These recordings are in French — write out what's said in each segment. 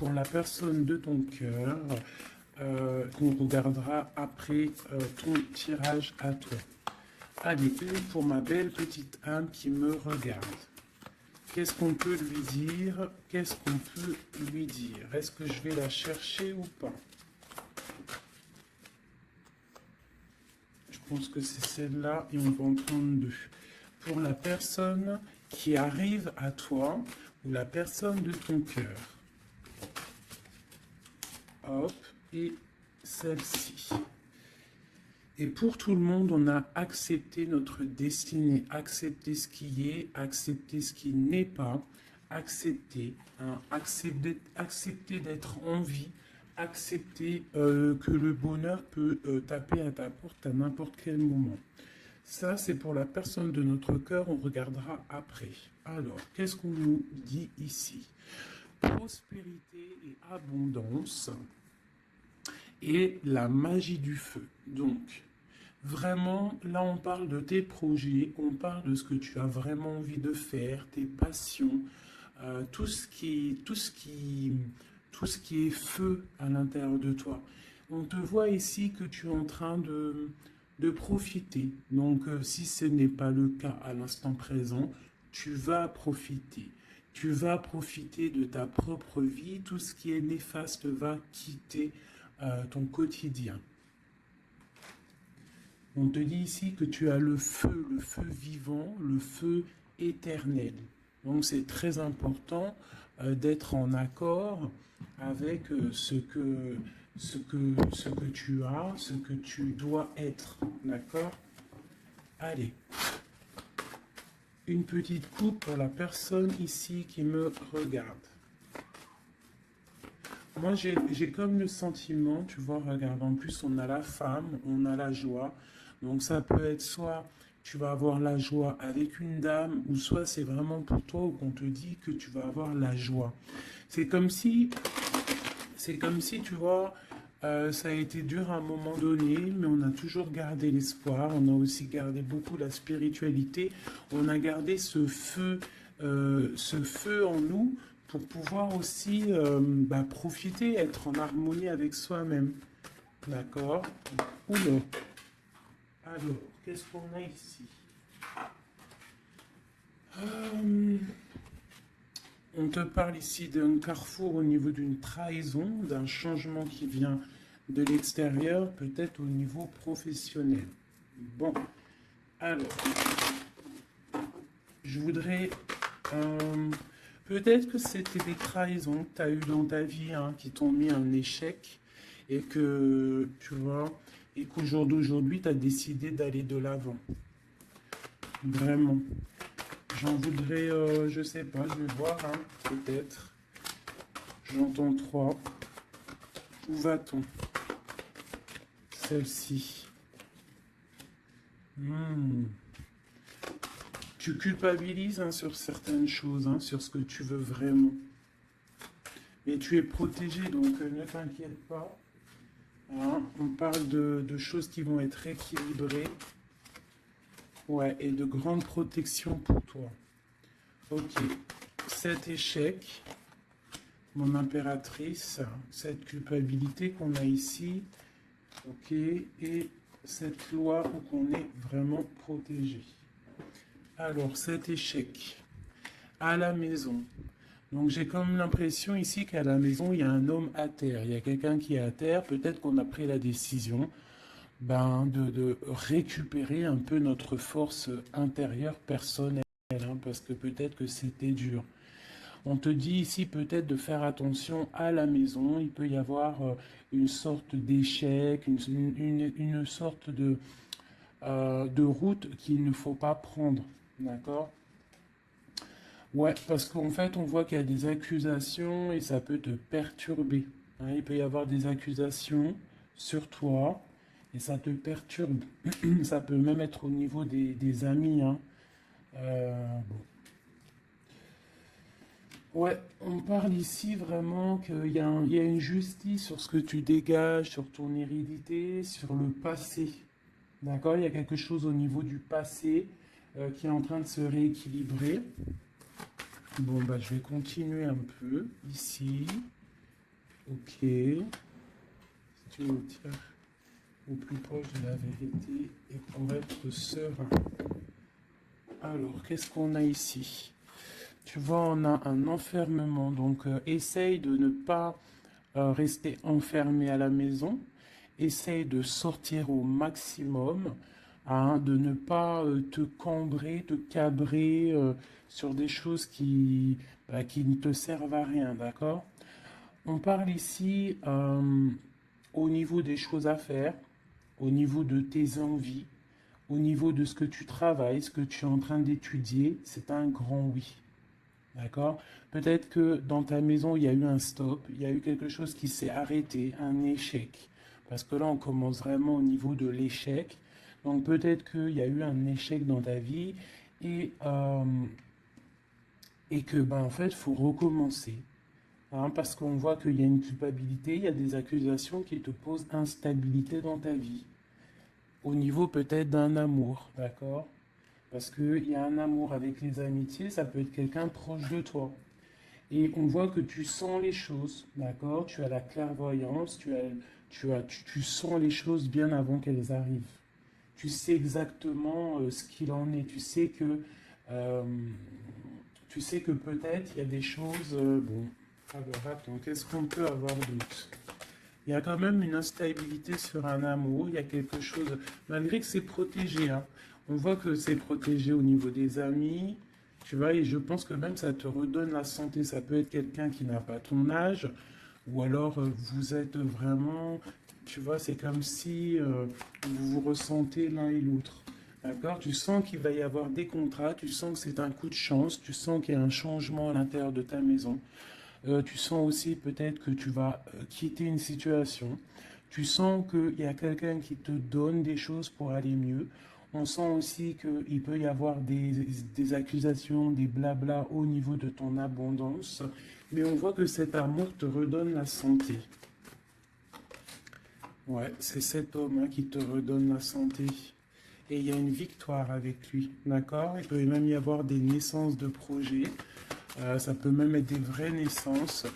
pour la personne de ton cœur qu'on regardera après ton tirage à toi. Allez, une pour ma belle petite âme qui me regarde. Qu'est-ce qu'on peut lui dire? Qu'est-ce qu'on peut lui dire? Est-ce que je vais la chercher ou pas? Je pense que c'est celle-là et on va en prendre deux. Pour la personne qui arrive à toi ou la personne de ton cœur. Hop, et celle-ci. Et pour tout le monde, on a accepté notre destinée, accepté ce qui est, accepté ce qui n'est pas, accepté, hein, accepter d'être en vie, accepter que le bonheur peut taper à ta porte à n'importe quel moment. Ça, c'est pour la personne de notre cœur, on regardera après. Alors, qu'est-ce qu'on nous dit ici? Prospérité et abondance et la magie du feu. Donc, vraiment, là, on parle de tes projets, on parle de ce que tu as vraiment envie de faire, tes passions, tout ce qui est feu à l'intérieur de toi. On te voit ici que tu es en train de profiter. Donc, si ce n'est pas le cas à l'instant présent, tu vas profiter. Tu vas profiter de ta propre vie. Tout ce qui est néfaste va quitter ton quotidien. On te dit ici que tu as le feu vivant, le feu éternel. Donc c'est très important d'être en accord avec ce que tu as, ce que tu dois être. D'accord? Allez. Une petite coupe pour la personne ici qui me regarde. Moi, j'ai comme le sentiment, tu vois, regarde, en plus, on a la femme, on a la joie. Donc, ça peut être soit tu vas avoir la joie avec une dame, ou soit c'est vraiment pour toi, ou qu'on te dit que tu vas avoir la joie. C'est comme si, tu vois, ça a été dur à un moment donné, mais on a toujours gardé l'espoir, on a aussi gardé beaucoup la spiritualité, on a gardé ce feu en nous, pour pouvoir aussi profiter, être en harmonie avec soi-même. D'accord? Oula. Alors, qu'est-ce qu'on a ici? On te parle ici d'un carrefour au niveau d'une trahison, d'un changement qui vient de l'extérieur, peut-être au niveau professionnel. Bon, alors, je voudrais... peut-être que c'était des trahisons que tu as eues dans ta vie qui t'ont mis un échec et que, tu vois, et qu'au jour d'aujourd'hui, tu as décidé d'aller de l'avant. Vraiment. J'en voudrais, je sais pas, je vais voir, peut-être. J'entends 3. Où va-t-on? Celle-ci. Tu culpabilises sur certaines choses, sur ce que tu veux vraiment. Mais tu es protégé, donc ne t'inquiète pas. On parle de choses qui vont être équilibrées. Ouais, et de grande protection pour toi. Ok. Cet échec, mon impératrice, cette culpabilité qu'on a ici. Ok. Et cette loi où on est vraiment protégé. Alors, cet échec à la maison. Donc, j'ai comme l'impression ici qu'à la maison, il y a un homme à terre. Il y a quelqu'un qui est à terre. Peut-être qu'on a pris la décision de récupérer un peu notre force intérieure personnelle. Parce que peut-être que c'était dur. On te dit ici peut-être de faire attention à la maison. Il peut y avoir une sorte d'échec, une sorte de route qu'il ne faut pas prendre. D'accord? Ouais, parce qu'en fait, on voit qu'il y a des accusations et ça peut te perturber. Il peut y avoir des accusations sur toi et ça te perturbe. Ça peut même être au niveau des amis. Bon. Ouais, on parle ici vraiment qu'il y a une justice sur ce que tu dégages, sur ton hérédité, sur le passé. D'accord? Il y a quelque chose au niveau du passé qui est en train de se rééquilibrer. Bon, je vais continuer un peu ici. Ok. Si tu me tiens au plus proche de la vérité et pour être serein. Alors, qu'est-ce qu'on a ici? Tu vois, on a un enfermement. Donc, essaye de ne pas rester enfermé à la maison. Essaye de sortir au maximum, hein, de ne pas te cambrer, te cabrer sur des choses qui ne te servent à rien, d'accord? On parle ici au niveau des choses à faire, au niveau de tes envies, au niveau de ce que tu travailles, ce que tu es en train d'étudier, c'est un grand oui. D'accord? Peut-être que dans ta maison, il y a eu un stop, il y a eu quelque chose qui s'est arrêté, un échec. Parce que là, on commence vraiment au niveau de l'échec. Donc peut-être qu'il y a eu un échec dans ta vie et, euh, et que, ben, en fait, il faut recommencer. Hein, parce qu'on voit qu'il y a une culpabilité, il y a des accusations qui te posent instabilité dans ta vie. Au niveau peut-être d'un amour, d'accord? Parce qu'il y a un amour avec les amitiés, ça peut être quelqu'un proche de toi. Et on voit que tu sens les choses, d'accord? Tu as la clairvoyance, tu sens les choses bien avant qu'elles arrivent. Tu sais exactement ce qu'il en est. Euh, tu sais que peut-être il y a des choses. Bon, alors attends, qu'est-ce qu'on peut avoir d'autre? Il y a quand même une instabilité sur un amour. Il y a quelque chose, malgré que c'est protégé, hein. On voit que c'est protégé au niveau des amis. Tu vois, et je pense que même ça te redonne la santé. Ça peut être quelqu'un qui n'a pas ton âge, ou alors vous êtes vraiment, tu vois, c'est comme si vous vous ressentez l'un et l'autre. D'accord? Tu sens qu'il va y avoir des contrats, tu sens que c'est un coup de chance, tu sens qu'il y a un changement à l'intérieur de ta maison. Tu sens aussi peut-être que tu vas quitter une situation. Tu sens qu'il y a quelqu'un qui te donne des choses pour aller mieux. On sent aussi qu'il peut y avoir des accusations, des blabla au niveau de ton abondance. Mais on voit que cet amour te redonne la santé. Ouais, c'est cet homme hein, qui te redonne la santé. Et il y a une victoire avec lui, d'accord? Il peut même y avoir des naissances de projets. Ça peut même être des vraies naissances.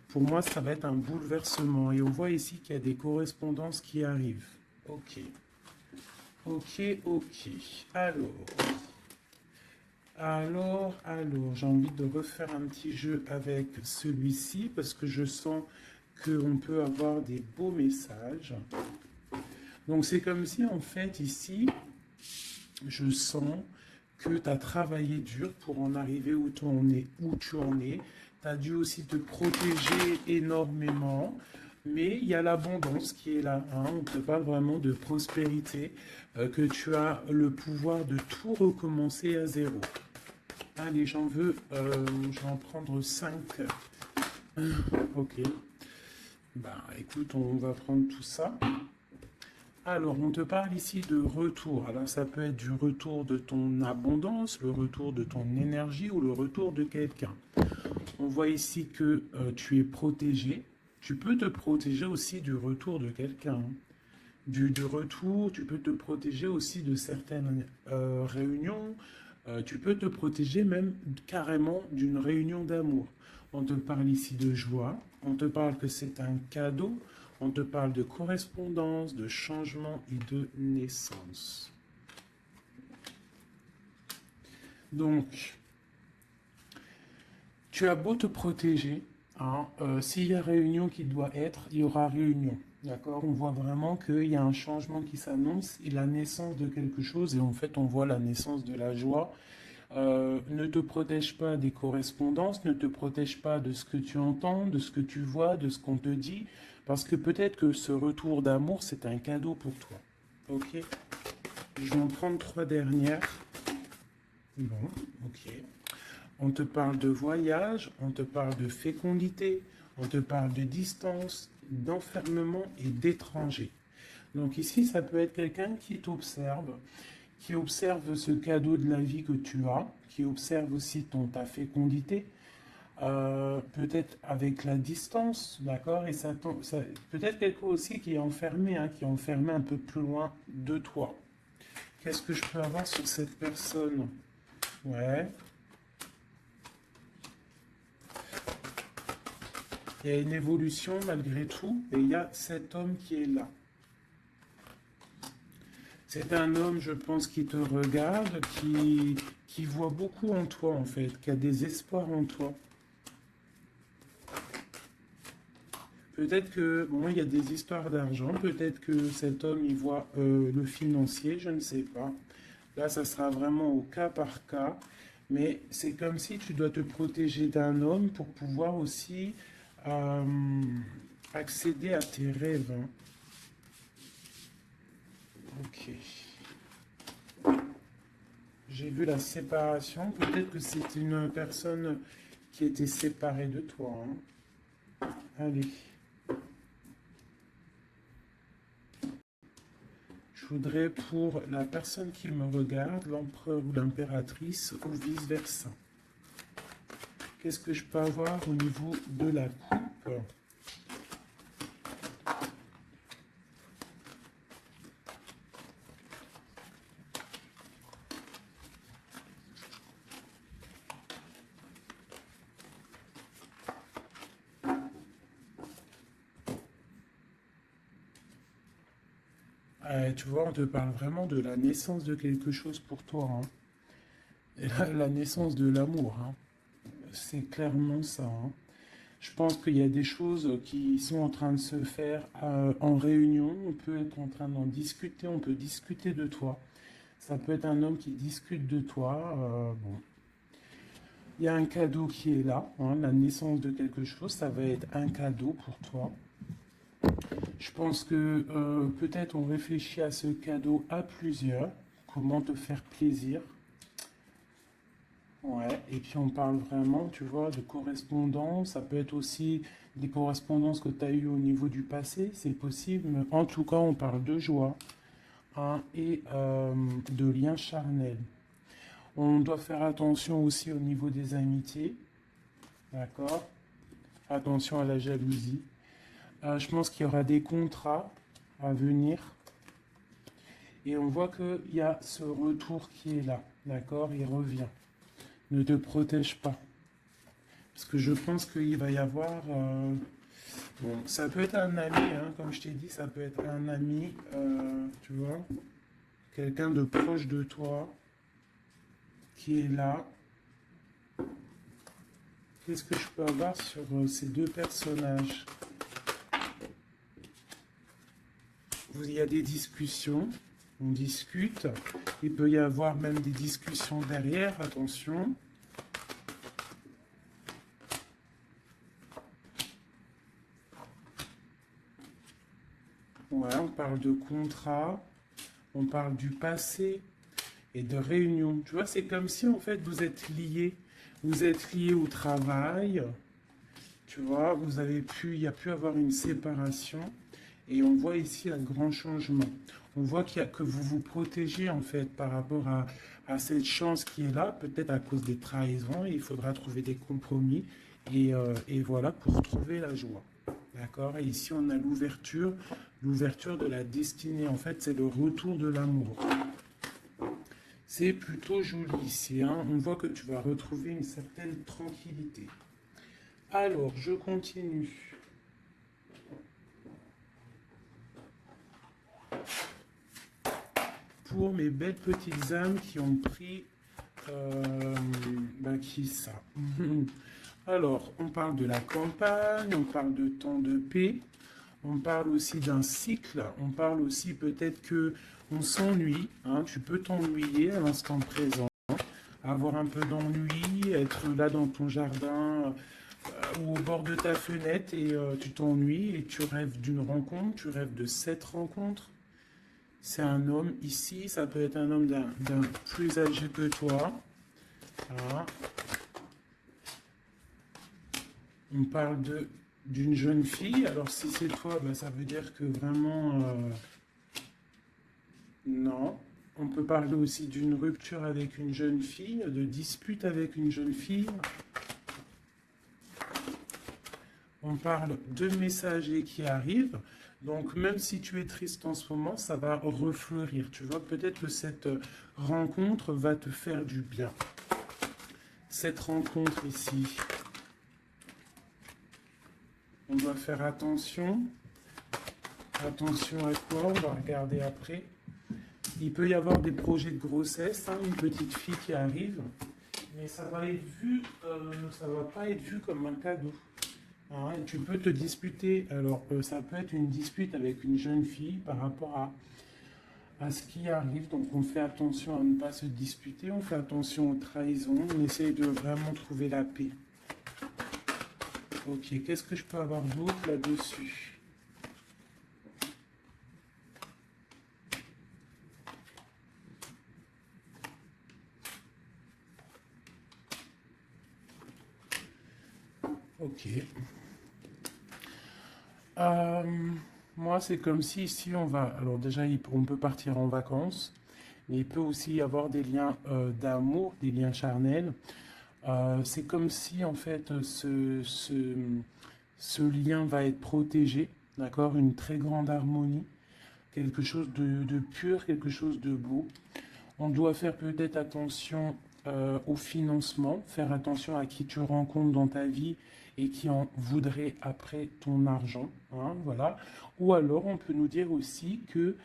Pour moi, ça va être un bouleversement. Et on voit ici qu'il y a des correspondances qui arrivent. Ok. Ok, ok. Alors, j'ai envie de refaire un petit jeu avec celui-ci parce que je sens qu'on peut avoir des beaux messages. Donc, c'est comme si, en fait, ici, je sens que tu as travaillé dur pour en arriver où tu en es. Tu as dû aussi te protéger énormément, mais il y a l'abondance qui est là. Hein. On te parle vraiment de prospérité, que tu as le pouvoir de tout recommencer à zéro. Allez, je vais en prendre 5. Ok. Bah écoute, on va prendre tout ça. Alors, on te parle ici de retour. Alors, ça peut être du retour de ton abondance, le retour de ton énergie ou le retour de quelqu'un. On voit ici que tu es protégé. Tu peux te protéger aussi du retour de quelqu'un. Du retour, tu peux te protéger aussi de certaines réunions. Tu peux te protéger même carrément d'une réunion d'amour. On te parle ici de joie. On te parle que c'est un cadeau. On te parle de correspondance, de changement et de naissance. Donc, tu as beau te protéger, hein, s'il y a réunion qui doit être, il y aura réunion. D'accord? On voit vraiment qu'il y a un changement qui s'annonce et la naissance de quelque chose. Et en fait, on voit la naissance de la joie. Ne te protège pas des correspondances, ne te protège pas de ce que tu entends, de ce que tu vois, de ce qu'on te dit, parce que peut-être que ce retour d'amour, c'est un cadeau pour toi. Ok? Je vais en prendre 3 dernières. Bon, ok. On te parle de voyage, on te parle de fécondité, on te parle de distance, d'enfermement et d'étranger. Donc ici, ça peut être quelqu'un qui observe ce cadeau de la vie que tu as, qui observe aussi ta fécondité, peut-être avec la distance, d'accord? Et peut-être quelqu'un aussi qui est enfermé, hein, qui est enfermé un peu plus loin de toi. Qu'est-ce que je peux avoir sur cette personne? Ouais. Il y a une évolution malgré tout, et il y a cet homme qui est là. C'est un homme, je pense, qui te regarde, qui voit beaucoup en toi, en fait, qui a des espoirs en toi. Peut-être que, bon, il y a des histoires d'argent, peut-être que cet homme, il voit le financier, je ne sais pas. Là, ça sera vraiment au cas par cas, mais c'est comme si tu dois te protéger d'un homme pour pouvoir aussi euh, accéder à tes rêves. Hein. Ok. J'ai vu la séparation. Peut-être que c'est une personne qui était séparée de toi. Hein. Allez. Je voudrais pour la personne qui me regarde, l'empereur ou l'impératrice, ou vice-versa. Qu'est-ce que je peux avoir au niveau de la coupe? Tu vois, on te parle vraiment de la naissance de quelque chose pour toi. Hein. Et la naissance de l'amour. Hein. C'est clairement ça. Hein. Je pense qu'il y a des choses qui sont en train de se faire en réunion. On peut être en train d'en discuter. On peut discuter de toi. Ça peut être un homme qui discute de toi. Bon. Il y a un cadeau qui est là. Hein, la naissance de quelque chose, ça va être un cadeau pour toi. Je pense que peut-être on réfléchit à ce cadeau à plusieurs. Comment te faire plaisir. Ouais, et puis on parle vraiment, tu vois, de correspondance. Ça peut être aussi des correspondances que tu as eues au niveau du passé, c'est possible. Mais en tout cas, on parle de joie hein, et de liens charnels. On doit faire attention aussi au niveau des amitiés, d'accord? Attention à la jalousie. Je pense qu'il y aura des contrats à venir. Et on voit qu'il y a ce retour qui est là, d'accord? Il revient. Ne te protège pas. Parce que je pense qu'il va y avoir... bon, ça peut être un ami, hein, comme je t'ai dit, ça peut être un ami, tu vois, quelqu'un de proche de toi qui est là. Qu'est-ce que je peux avoir sur ces deux personnages? Il y a des discussions, on discute. Il peut y avoir même des discussions derrière, attention. Ouais, on parle de contrat, on parle du passé et de réunion. Tu vois, c'est comme si en fait vous êtes liés. Vous êtes liés au travail. Tu vois, il y a pu avoir une séparation. Et on voit ici un grand changement. On voit que vous vous protégez en fait par rapport à cette chance qui est là, peut-être à cause des trahisons. Il faudra trouver des compromis et voilà pour trouver la joie. D'accord? Et ici on a l'ouverture de la destinée. En fait, c'est le retour de l'amour. C'est plutôt joli ici. Hein? On voit que tu vas retrouver une certaine tranquillité. Alors, je continue. Pour mes belles petites âmes qui ont pris... qui ça? Alors, on parle de la campagne, on parle de temps de paix, on parle aussi d'un cycle, on parle aussi peut-être que on s'ennuie, hein, tu peux t'ennuyer à l'instant présent, avoir un peu d'ennui, être là dans ton jardin ou au bord de ta fenêtre et tu t'ennuies et tu rêves d'une rencontre, tu rêves de cette rencontre. C'est un homme ici, ça peut être un homme d'un plus âgé que toi. Voilà. On parle d'une jeune fille. Alors si c'est toi, ben, ça veut dire que vraiment... non. On peut parler aussi d'une rupture avec une jeune fille, de dispute avec une jeune fille. On parle de messagers qui arrivent. Donc, même si tu es triste en ce moment, ça va refleurir. Tu vois, peut-être que cette rencontre va te faire du bien. Cette rencontre ici. On doit faire attention. Attention à quoi? On va regarder après. Il peut y avoir des projets de grossesse, hein, une petite fille qui arrive, mais ça va être vu, ça va pas être vu comme un cadeau. Hein, tu peux te disputer. Alors, ça peut être une dispute avec une jeune fille par rapport à ce qui arrive. Donc, on fait attention à ne pas se disputer. On fait attention aux trahisons. On essaye de vraiment trouver la paix. Ok, qu'est-ce que je peux avoir d'autre là-dessus? Ok. Moi, c'est comme si ici, on va... Alors déjà, on peut partir en vacances, mais il peut aussi y avoir des liens d'amour, des liens charnels. C'est comme si, en fait, ce lien va être protégé, d'accord? Une très grande harmonie, quelque chose de pur, quelque chose de beau. On doit faire peut-être attention au financement, faire attention à qui tu rencontres dans ta vie et qui en voudrait après ton argent. Hein, voilà. Ou alors, on peut nous dire aussi que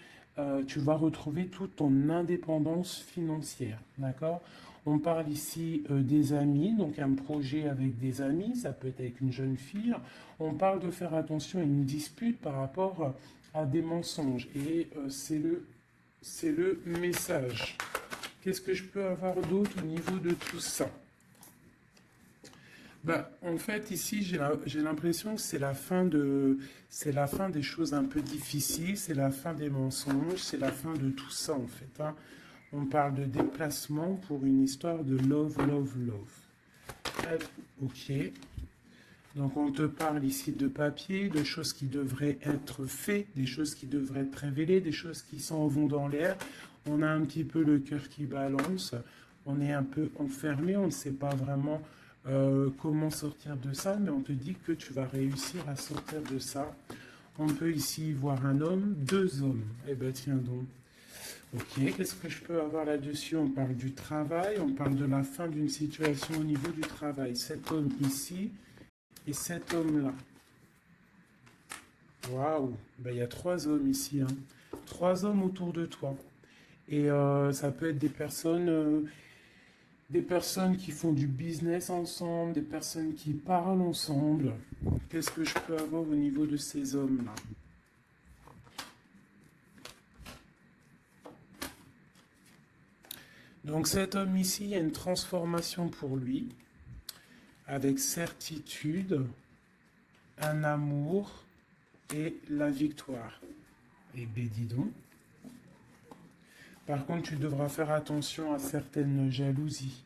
tu vas retrouver toute ton indépendance financière. D'accord? On parle ici des amis, donc un projet avec des amis, ça peut être avec une jeune fille. On parle de faire attention à une dispute par rapport à des mensonges. Et c'est le message. Qu'est-ce que je peux avoir d'autre au niveau de tout ça? Bah, en fait, ici, j'ai l'impression que c'est la fin des choses un peu difficiles, c'est la fin des mensonges, c'est la fin de tout ça, en fait. Hein. On parle de déplacement pour une histoire de love, love, love. Ok. Donc, on te parle ici de papier, de choses qui devraient être faites, des choses qui devraient être révélées, des choses qui s'en vont dans l'air. On a un petit peu le cœur qui balance. On est un peu enfermé, on ne sait pas vraiment comment sortir de ça, mais on te dit que tu vas réussir à sortir de ça. On peut ici voir un homme, deux hommes. Eh bien, tiens donc. Ok, qu'est-ce que je peux avoir là-dessus? On parle du travail, on parle de la fin d'une situation au niveau du travail. Cet homme ici et cet homme-là. Waouh, ben, il y a trois hommes ici, hein. Trois hommes autour de toi. Et ça peut être des personnes qui font du business ensemble, des personnes qui parlent ensemble. Qu'est-ce que je peux avoir au niveau de ces hommes-là? Donc cet homme ici, il y a une transformation pour lui, avec certitude, un amour et la victoire. Et ben dis donc. Par contre, tu devras faire attention à certaines jalousies.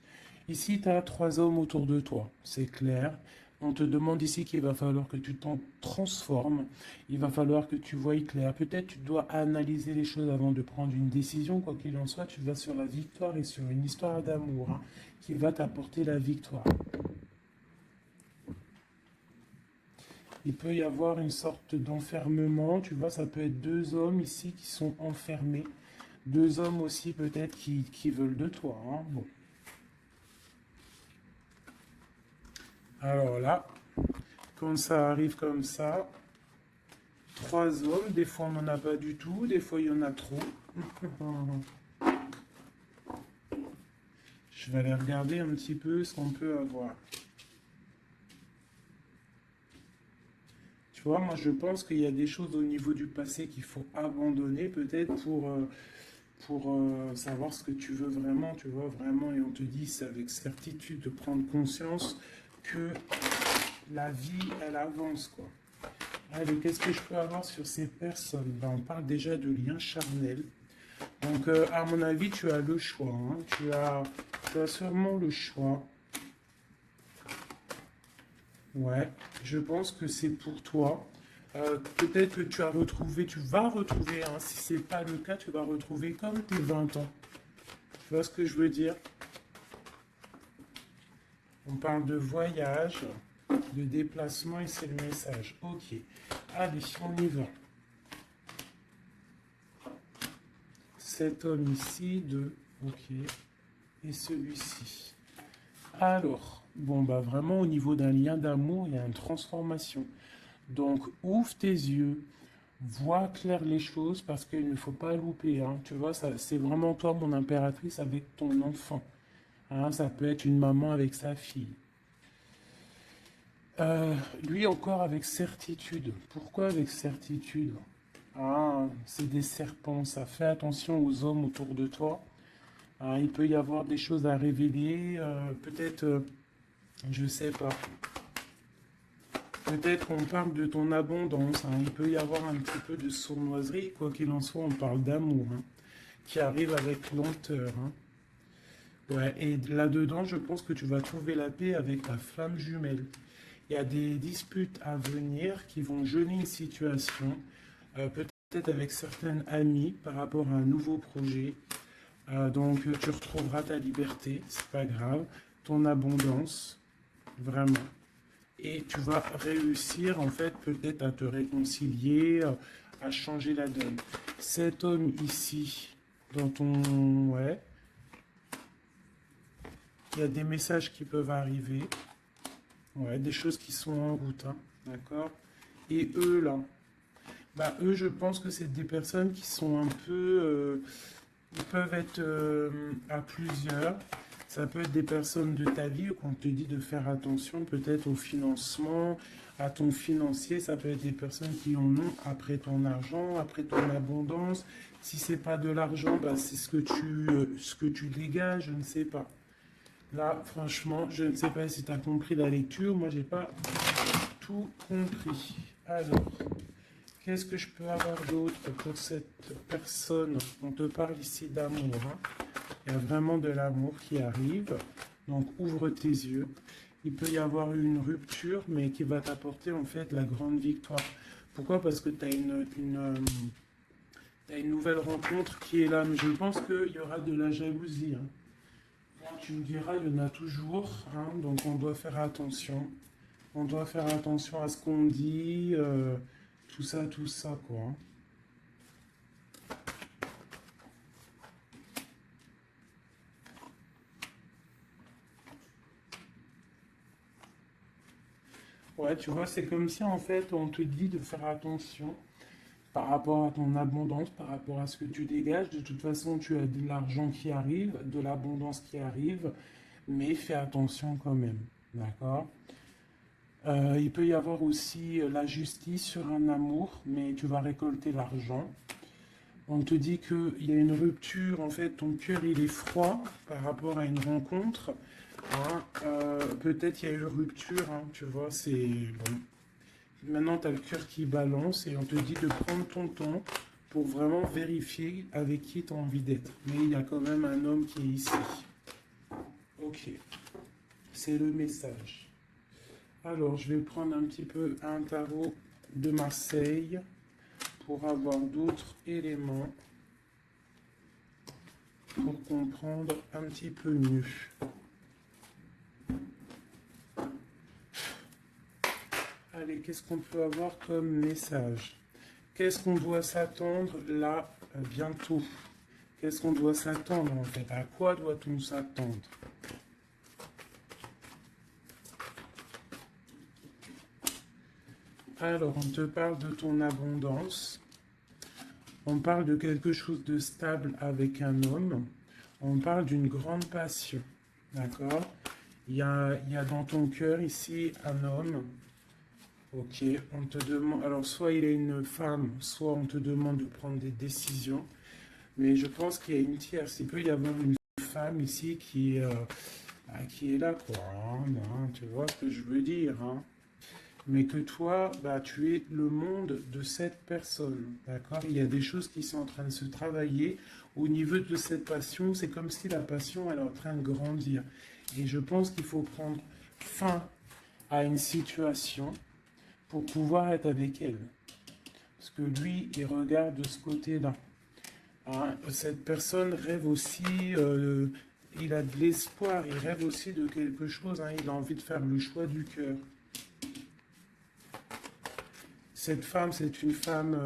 Ici, tu as trois hommes autour de toi, c'est clair. On te demande ici qu'il va falloir que tu t'en transformes. Il va falloir que tu voies clair. Peut-être tu dois analyser les choses avant de prendre une décision. Quoi qu'il en soit, tu vas sur la victoire et sur une histoire d'amour hein, qui va t'apporter la victoire. Il peut y avoir une sorte d'enfermement. Tu vois, ça peut être deux hommes ici qui sont enfermés. Deux hommes aussi peut-être qui veulent de toi. Hein. Bon. Alors là, quand ça arrive comme ça, trois hommes, des fois on n'en a pas du tout, des fois il y en a trop. Je vais aller regarder un petit peu ce qu'on peut avoir. Tu vois, moi je pense qu'il y a des choses au niveau du passé qu'il faut abandonner peut-être pour savoir ce que tu veux vraiment, tu vois, vraiment, et on te dit, c'est avec certitude de prendre conscience que la vie, elle avance, quoi. Allez, qu'est-ce que je peux avoir sur ces personnes? Ben, on parle déjà de liens charnels. Donc, à mon avis, tu as le choix. Hein. Tu as sûrement le choix. Ouais, je pense que c'est pour toi. Peut-être que tu vas retrouver, hein, si ce n'est pas le cas, tu vas retrouver comme tes 20 ans. Tu vois ce que je veux dire? On parle de voyage, de déplacement et c'est le message. Ok, allez, on y va. Cet homme ici, ok, et celui-ci. Alors, bon, bah vraiment au niveau d'un lien d'amour, il y a une transformation. Donc, ouvre tes yeux, vois clair les choses parce qu'il ne faut pas louper. Hein. Tu vois, ça, c'est vraiment toi, mon impératrice, avec ton enfant. Hein, ça peut être une maman avec sa fille. Lui encore avec certitude. Pourquoi avec certitude? Ah, c'est des serpents, ça fait attention aux hommes autour de toi. Ah, il peut y avoir des choses à révéler, peut-être, je sais pas, peut-être qu'on parle de ton abondance, hein. Il peut y avoir un petit peu de sournoiserie, quoi qu'il en soit, on parle d'amour, hein, qui arrive avec lenteur. Hein. Ouais, et là-dedans, je pense que tu vas trouver la paix avec ta flamme jumelle. Il y a des disputes à venir qui vont geler une situation, peut-être avec certaines amies par rapport à un nouveau projet. Donc tu retrouveras ta liberté, c'est pas grave, ton abondance, vraiment. Et tu vas réussir en fait peut-être à te réconcilier, à changer la donne. Cet homme ici, dans ton... Ouais, il y a des messages qui peuvent arriver. Ouais, des choses qui sont en route, hein, d'accord? Et eux, là, bah, eux, je pense que c'est des personnes qui sont un peu... ils peuvent être à plusieurs. Ça peut être des personnes de ta vie qu'on te dit de faire attention peut-être au financement, à ton financier. Ça peut être des personnes qui en ont après ton argent, après ton abondance. Si c'est pas de l'argent, bah, c'est ce que tu dégages, je ne sais pas. Là, franchement, je ne sais pas si tu as compris la lecture. Moi, j'ai pas tout compris. Alors, qu'est-ce que je peux avoir d'autre pour cette personne? On te parle ici d'amour. Hein. Il y a vraiment de l'amour qui arrive. Donc, ouvre tes yeux. Il peut y avoir une rupture, mais qui va t'apporter en fait la grande victoire. Pourquoi? Parce que tu as t'as une nouvelle rencontre qui est là. Mais je pense qu'il y aura de la jalousie. Hein. Tu me diras, il y en a toujours. Hein, donc, on doit faire attention. On doit faire attention à ce qu'on dit. Tout ça, quoi. Hein. Ouais, tu vois, c'est comme si en fait on te dit de faire attention par rapport à ton abondance, par rapport à ce que tu dégages. De toute façon, tu as de l'argent qui arrive, de l'abondance qui arrive, mais fais attention quand même. D'accord? Il peut y avoir aussi la justice sur un amour, mais tu vas récolter l'argent. On te dit qu'il y a une rupture, en fait, ton cœur il est froid par rapport à une rencontre. Hein, peut-être il y a eu rupture, hein, tu vois, c'est bon. Maintenant, tu as le cœur qui balance et on te dit de prendre ton temps pour vraiment vérifier avec qui tu as envie d'être. Mais il y a quand même un homme qui est ici. Ok, c'est le message. Alors, je vais prendre un petit peu un tarot de Marseille pour avoir d'autres éléments pour comprendre un petit peu mieux. Allez, qu'est-ce qu'on peut avoir comme message? Qu'est-ce qu'on doit s'attendre là bientôt? Qu'est-ce qu'on doit s'attendre en fait? À quoi doit-on s'attendre? Alors, on te parle de ton abondance. On parle de quelque chose de stable avec un homme. On parle d'une grande passion. D'accord? Il y a dans ton cœur ici un homme. Ok, on te demande. Alors, soit il est une femme, soit on te demande de prendre des décisions. Mais je pense qu'il y a une tierce. Il peut y avoir une femme ici qui est là, quoi. Hein, hein, tu vois ce que je veux dire, hein. Mais que toi, bah, tu es le monde de cette personne, d'accord? Il y a des choses qui sont en train de se travailler au niveau de cette passion. C'est comme si la passion, elle est en train de grandir. Et je pense qu'il faut prendre fin à une situation pour pouvoir être avec elle. Parce que lui, il regarde de ce côté-là. Hein, cette personne rêve aussi, il a de l'espoir, il rêve aussi de quelque chose, hein, il a envie de faire le choix du cœur. Cette femme, c'est une femme,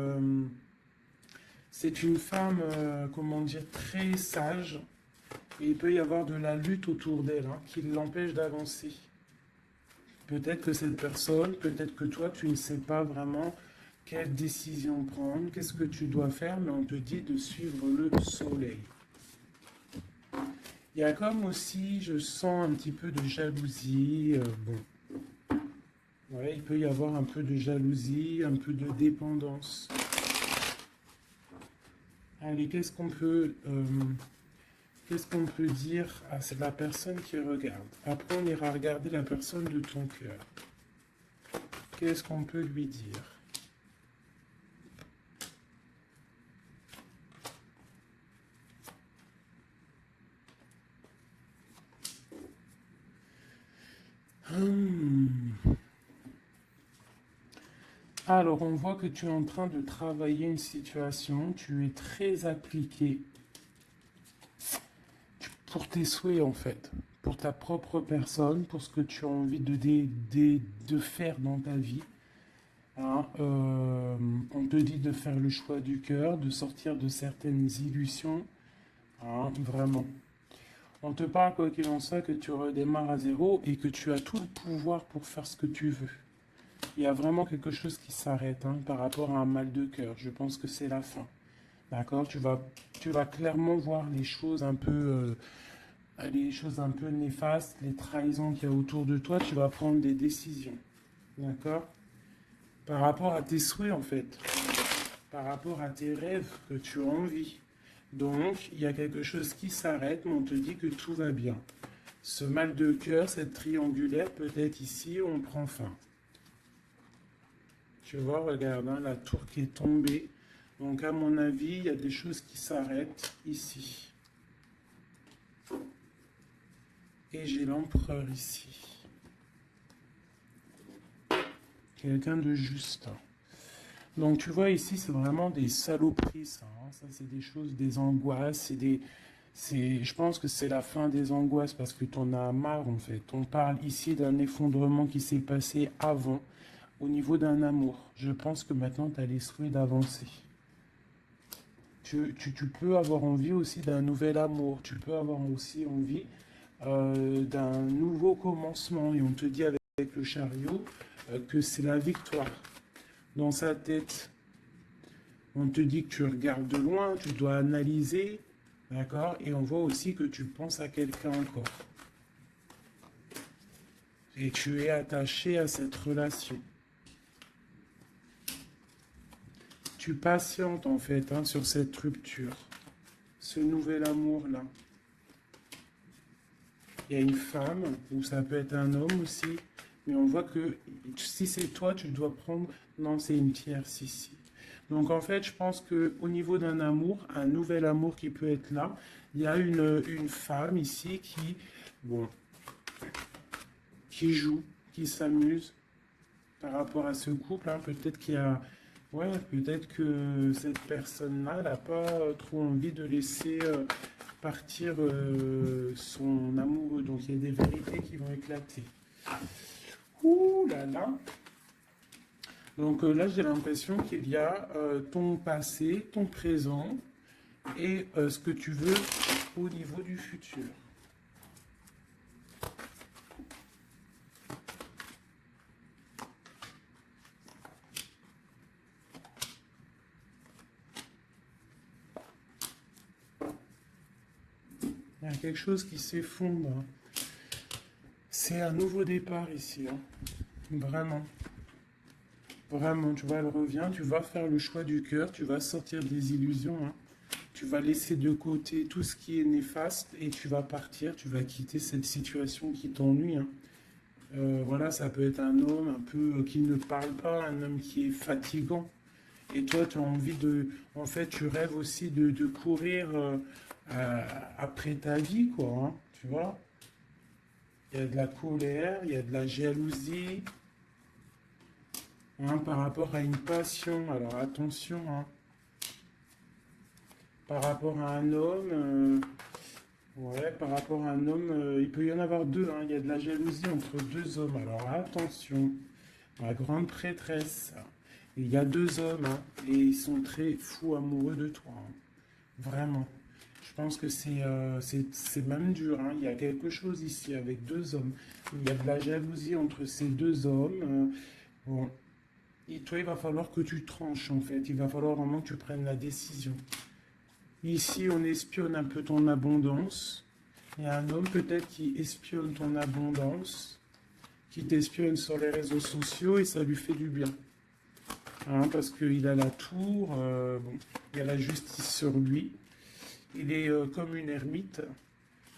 comment dire, très sage. Et il peut y avoir de la lutte autour d'elle, hein, qui l'empêche d'avancer. Peut-être que cette personne, peut-être que toi, tu ne sais pas vraiment quelle décision prendre, qu'est-ce que tu dois faire, mais on te dit de suivre le soleil. Il y a comme aussi, je sens un petit peu de jalousie. Bon, ouais, il peut y avoir un peu de jalousie, un peu de dépendance. Allez, qu'est-ce qu'on peut dire à la personne qui regarde? Après, on ira regarder la personne de ton cœur. Qu'est-ce qu'on peut lui dire? Alors, on voit que tu es en train de travailler une situation, tu es très appliqué pour tes souhaits en fait, pour ta propre personne, pour ce que tu as envie de faire dans ta vie. Hein, on te dit de faire le choix du cœur, de sortir de certaines illusions. Hein, vraiment. On te parle, quoi qu'il en soit, que tu redémarres à zéro et que tu as tout le pouvoir pour faire ce que tu veux. Il y a vraiment quelque chose qui s'arrête hein, par rapport à un mal de cœur. Je pense que c'est la fin. D'accord? Tu vas clairement voir les choses un peu néfastes, les trahisons qu'il y a autour de toi. Tu vas prendre des décisions. D'accord? Par rapport à tes souhaits, en fait. Par rapport à tes rêves que tu as envie. Donc, il y a quelque chose qui s'arrête, mais on te dit que tout va bien. Ce mal de cœur, cette triangulaire, peut-être ici, on prend fin. Tu vois, regarde, hein, la tour qui est tombée. Donc, à mon avis, il y a des choses qui s'arrêtent ici. Et j'ai l'empereur ici. Quelqu'un de juste. Donc, tu vois, ici, c'est vraiment des saloperies, ça. Hein. Ça, c'est des choses, des angoisses, je pense que c'est la fin des angoisses parce que tu en as marre, en fait. On parle ici d'un effondrement qui s'est passé avant, au niveau d'un amour. Je pense que maintenant, tu as les souhaits d'avancer. Tu peux avoir envie aussi d'un nouvel amour. Tu peux avoir aussi envie d'un nouveau commencement. Et on te dit avec le chariot que c'est la victoire. Dans sa tête, on te dit que tu regardes de loin, tu dois analyser, d'accord? Et on voit aussi que tu penses à quelqu'un encore. Et tu es attaché à cette relation. Tu patientes en fait hein, sur cette rupture, ce nouvel amour-là. Il y a une femme, ou ça peut être un homme aussi, mais on voit que si c'est toi, tu dois prendre... Non, c'est une tierce ici. Donc en fait, je pense qu'au niveau d'un amour, un nouvel amour qui peut être là, il y a une femme ici bon, qui joue, qui s'amuse par rapport à ce couple. Hein. Peut-être qu'il y a... Ouais, peut-être que cette personne-là n'a pas trop envie de laisser partir son amoureux. Donc il y a des vérités qui vont éclater. Ouh là là. Donc là, j'ai l'impression qu'il y a ton passé, ton présent et ce que tu veux au niveau du futur. Il y a quelque chose qui s'effondre. Hein. C'est un nouveau départ ici. Hein. Vraiment. Vraiment, tu vois, elle revient, tu vas faire le choix du cœur, tu vas sortir des illusions, hein. Tu vas laisser de côté tout ce qui est néfaste et tu vas partir, tu vas quitter cette situation qui t'ennuie. Hein. Voilà, ça peut être un homme un peu qui ne parle pas, un homme qui est fatigant. Et toi, tu as envie de... En fait, tu rêves aussi de courir après ta vie, quoi. Hein, tu vois? Il y a de la colère, il y a de la jalousie. Hein, par rapport à une passion, alors attention, hein. Par rapport à un homme, ouais, par rapport à un homme, il peut y en avoir deux, hein. Il y a de la jalousie entre deux hommes, alors attention, la grande prêtresse, et il y a deux hommes, hein, et ils sont très fous amoureux de toi, hein. Vraiment. Je pense que c'est même dur, hein. Il y a quelque chose ici avec deux hommes. Il y a de la jalousie entre ces deux hommes. Bon. Et toi, il va falloir que tu tranches, en fait. Il va falloir vraiment que tu prennes la décision. Ici, on espionne un peu ton abondance. Il y a un homme peut-être qui espionne ton abondance, qui t'espionne sur les réseaux sociaux et ça lui fait du bien. Hein, parce qu'il a la tour, bon, il y a la justice sur lui. Il est comme une ermite,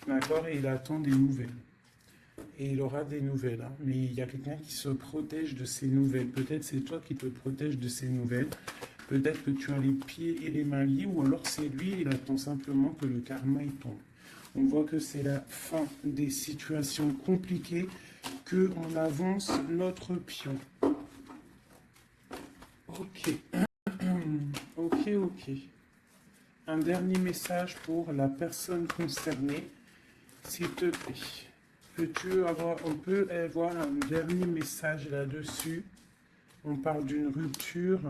d'accord, et il attend des nouvelles. Et il aura des nouvelles, hein. Mais il y a quelqu'un qui se protège de ces nouvelles. Peut-être c'est toi qui te protèges de ces nouvelles. Peut-être que tu as les pieds et les mains liés, ou alors c'est lui, il attend simplement que le karma y tombe. On voit que c'est la fin des situations compliquées, qu'on avance notre pion. Ok. Ok, ok. Un dernier message pour la personne concernée, s'il te plaît. On peut avoir un dernier message là-dessus. On parle d'une rupture,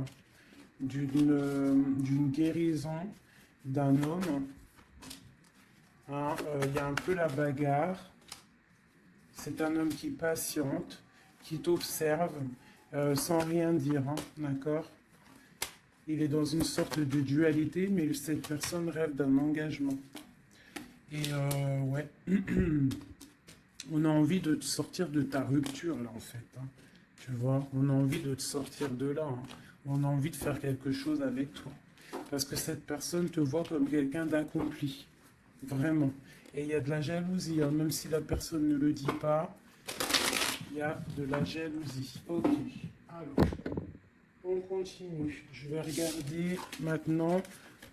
d'une guérison d'un homme. Hein, y a un peu la bagarre. C'est un homme qui patiente, qui t'observe, sans rien dire, hein, d'accord? Il est dans une sorte de dualité, mais cette personne rêve d'un engagement. Et ouais, on a envie de te sortir de ta rupture, là, en fait. Hein. Tu vois, on a envie de te sortir de là. Hein. On a envie de faire quelque chose avec toi. Parce que cette personne te voit comme quelqu'un d'accompli. Vraiment. Et il y a de la jalousie, hein. Même si la personne ne le dit pas, il y a de la jalousie. Ok. Alors, on continue. Je vais regarder maintenant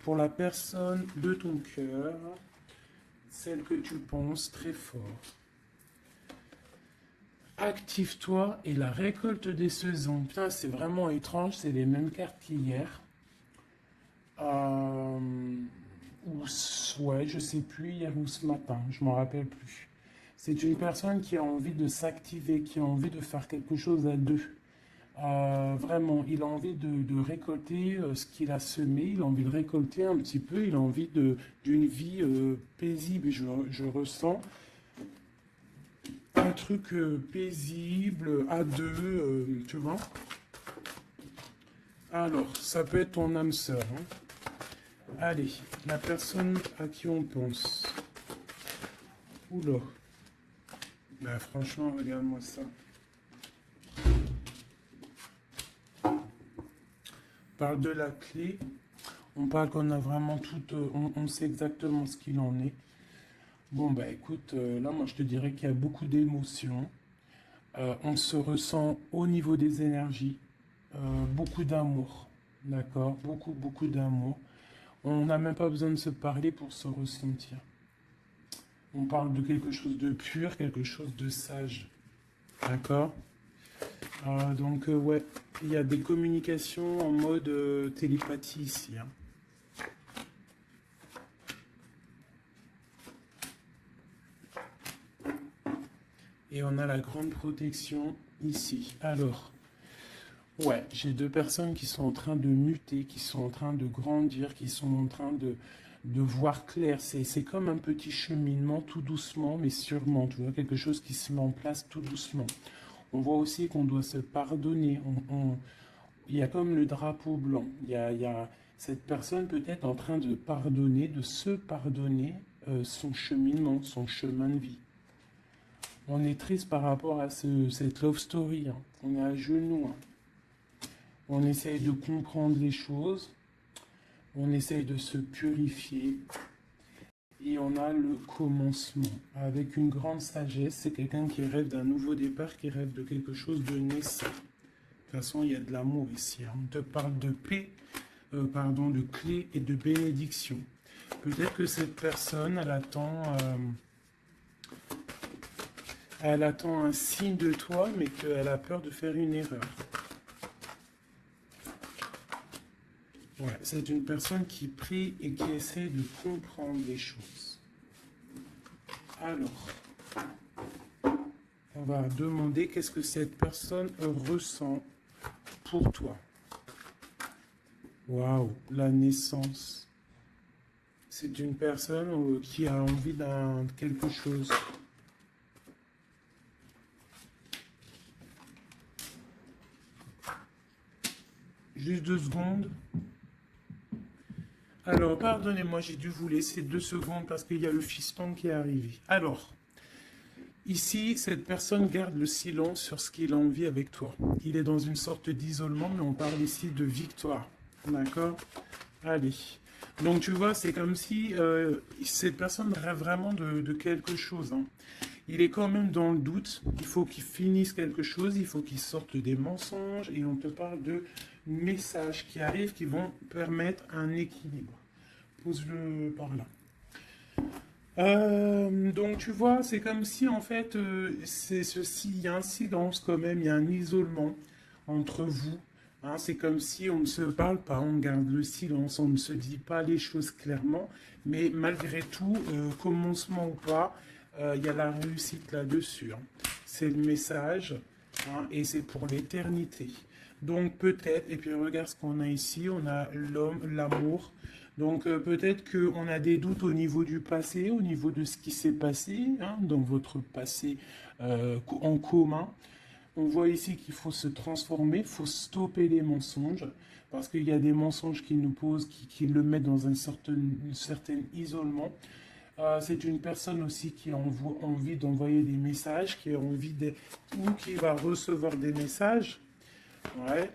pour la personne de ton cœur, celle que tu penses très fort. Active-toi et la récolte des saisons. Putain, c'est vraiment étrange, c'est les mêmes cartes qu'hier. Ouais, je sais plus, hier ou ce matin, je m'en rappelle plus. C'est une personne qui a envie de s'activer, qui a envie de faire quelque chose à deux. Vraiment, il a envie de récolter ce qu'il a semé, il a envie de récolter un petit peu, il a envie d'une vie paisible. Je ressens un truc paisible à deux, tu vois. Alors, ça peut être ton âme sœur. Hein. Allez, la personne à qui on pense. Oula. Bah, franchement, regarde-moi ça. On parle de la clé. On parle qu'on a vraiment tout... on sait exactement ce qu'il en est. Bon, bah écoute, là, moi, je te dirais qu'il y a beaucoup d'émotions. On se ressent au niveau des énergies. Beaucoup d'amour. D'accord? Beaucoup, beaucoup d'amour. On n'a même pas besoin de se parler pour se ressentir. On parle de quelque chose de pur, quelque chose de sage. D'accord? Donc, ouais, il y a des communications en mode télépathie ici. Hein. Et on a la grande protection ici. Alors, ouais, j'ai deux personnes qui sont en train de muter, qui sont en train de grandir, qui sont en train de voir clair. C'est comme un petit cheminement, tout doucement, mais sûrement. Tu vois, quelque chose qui se met en place tout doucement. On voit aussi qu'on doit se pardonner. Il y a comme le drapeau blanc. Il y a cette personne peut-être en train de pardonner, de se pardonner son cheminement, son chemin de vie. On est triste par rapport à cette love story. Hein. On est à genoux. Hein. On essaye de comprendre les choses. On essaye de se purifier. Et on a le commencement. Avec une grande sagesse, c'est quelqu'un qui rêve d'un nouveau départ, qui rêve de quelque chose de naissant. De toute façon, il y a de l'amour ici. Hein. On te parle de paix, de clé et de bénédiction. Peut-être que cette personne, elle attend un signe de toi, mais qu'elle a peur de faire une erreur. Ouais, c'est une personne qui prie et qui essaie de comprendre les choses. Alors, on va demander qu'est-ce que cette personne ressent pour toi. Waouh, la naissance. C'est une personne qui a envie d'un quelque chose. Juste 2 secondes. Alors, pardonnez-moi, j'ai dû vous laisser 2 secondes parce qu'il y a le fiston qui est arrivé. Alors, ici, cette personne garde le silence sur ce qu'il a envie avec toi. Il est dans une sorte d'isolement, mais on parle ici de victoire. D'accord? Allez. Donc, tu vois, c'est comme si cette personne rêve vraiment de quelque chose. Hein. Il est quand même dans le doute. Il faut qu'il finisse quelque chose. Il faut qu'il sorte des mensonges. Et on te parle de messages qui arrivent qui vont permettre un équilibre. Pose-le par là. Donc tu vois, c'est comme si en fait, c'est ceci, il y a un silence quand même, il y a un isolement entre vous. Hein, c'est comme si on ne se parle pas, on garde le silence, on ne se dit pas les choses clairement, mais malgré tout, commencement ou pas, il y a la réussite là-dessus. Hein. C'est le message, hein, et c'est pour l'éternité. Donc peut-être, et puis regarde ce qu'on a ici, on a l'homme, l'amour. Donc peut-être qu'on a des doutes au niveau du passé, au niveau de ce qui s'est passé, hein, dans votre passé en commun. On voit ici qu'il faut se transformer, il faut stopper les mensonges, parce qu'il y a des mensonges qui nous posent, qui le mettent dans un certain isolement. C'est une personne aussi qui a envie d'envoyer des messages, qui a envie ou qui va recevoir des messages. Ouais.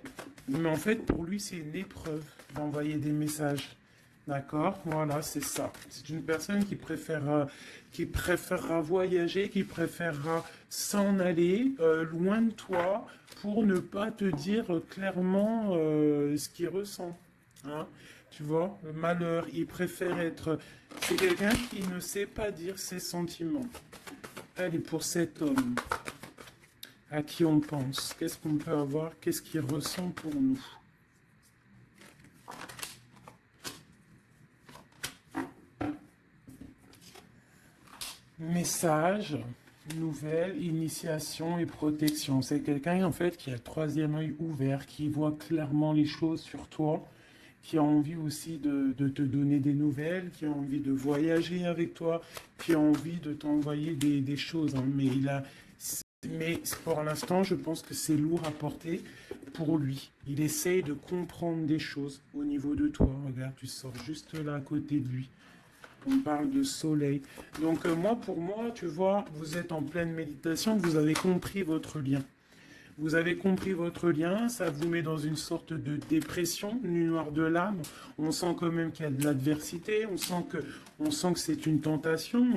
Mais en fait, pour lui, c'est une épreuve d'envoyer des messages. D'accord? Voilà, c'est ça. C'est une personne qui préférera voyager, qui préférera s'en aller loin de toi pour ne pas te dire clairement ce qu'il ressent. Hein? Tu vois, le malheur, il préfère être... C'est quelqu'un qui ne sait pas dire ses sentiments. Allez, pour cet homme, à qui on pense, qu'est-ce qu'on peut avoir, qu'est-ce qu'il ressent pour nous? Message, nouvelle, initiation et protection. C'est quelqu'un en fait qui a le troisième œil ouvert, qui voit clairement les choses sur toi, qui a envie aussi de te donner des nouvelles, qui a envie de voyager avec toi, qui a envie de t'envoyer des choses. Hein. Mais pour l'instant, je pense que c'est lourd à porter pour lui. Il essaye de comprendre des choses au niveau de toi. Regarde, tu sors juste là à côté de lui. On parle de soleil. Donc pour moi, tu vois, vous êtes en pleine méditation, vous avez compris votre lien. Vous avez compris votre lien, ça vous met dans une sorte de dépression, nuit noire de l'âme. On sent quand même qu'il y a de l'adversité, on sent que c'est une tentation,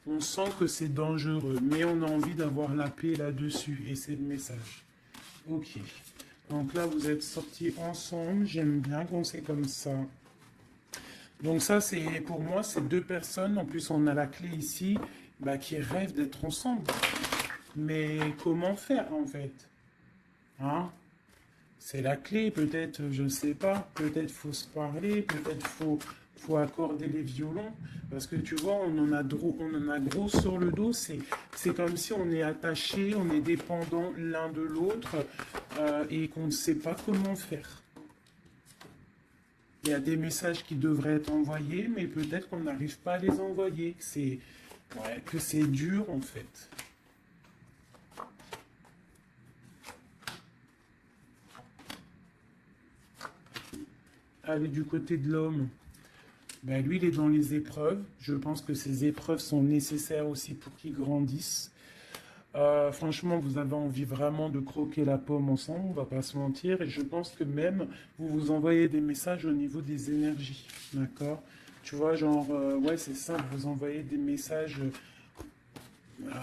on sent que c'est dangereux, mais on a envie d'avoir la paix là-dessus, et c'est le message. Ok. Donc là, vous êtes sortis ensemble, j'aime bien quand c'est comme ça. Donc ça, c'est pour moi, c'est 2 personnes. En plus, on a la clé ici, bah, qui rêvent d'être ensemble. Mais comment faire en fait? Hein? C'est la clé, peut-être, je ne sais pas. Peut-être faut se parler, peut-être faut accorder les violons. Parce que tu vois, on en a gros sur le dos. C'est comme si on est attaché, on est dépendant l'un de l'autre et qu'on ne sait pas comment faire. Il y a des messages qui devraient être envoyés, mais peut-être qu'on n'arrive pas à les envoyer, que c'est dur en fait. Aller du côté de l'homme, ben, lui il est dans les épreuves. Je pense que ces épreuves sont nécessaires aussi pour qu'il grandisse. Franchement, vous avez envie vraiment de croquer la pomme ensemble, on va pas se mentir, et je pense que même vous vous envoyez des messages au niveau des énergies, d'accord? Tu vois, genre, ouais, c'est ça, vous envoyez des messages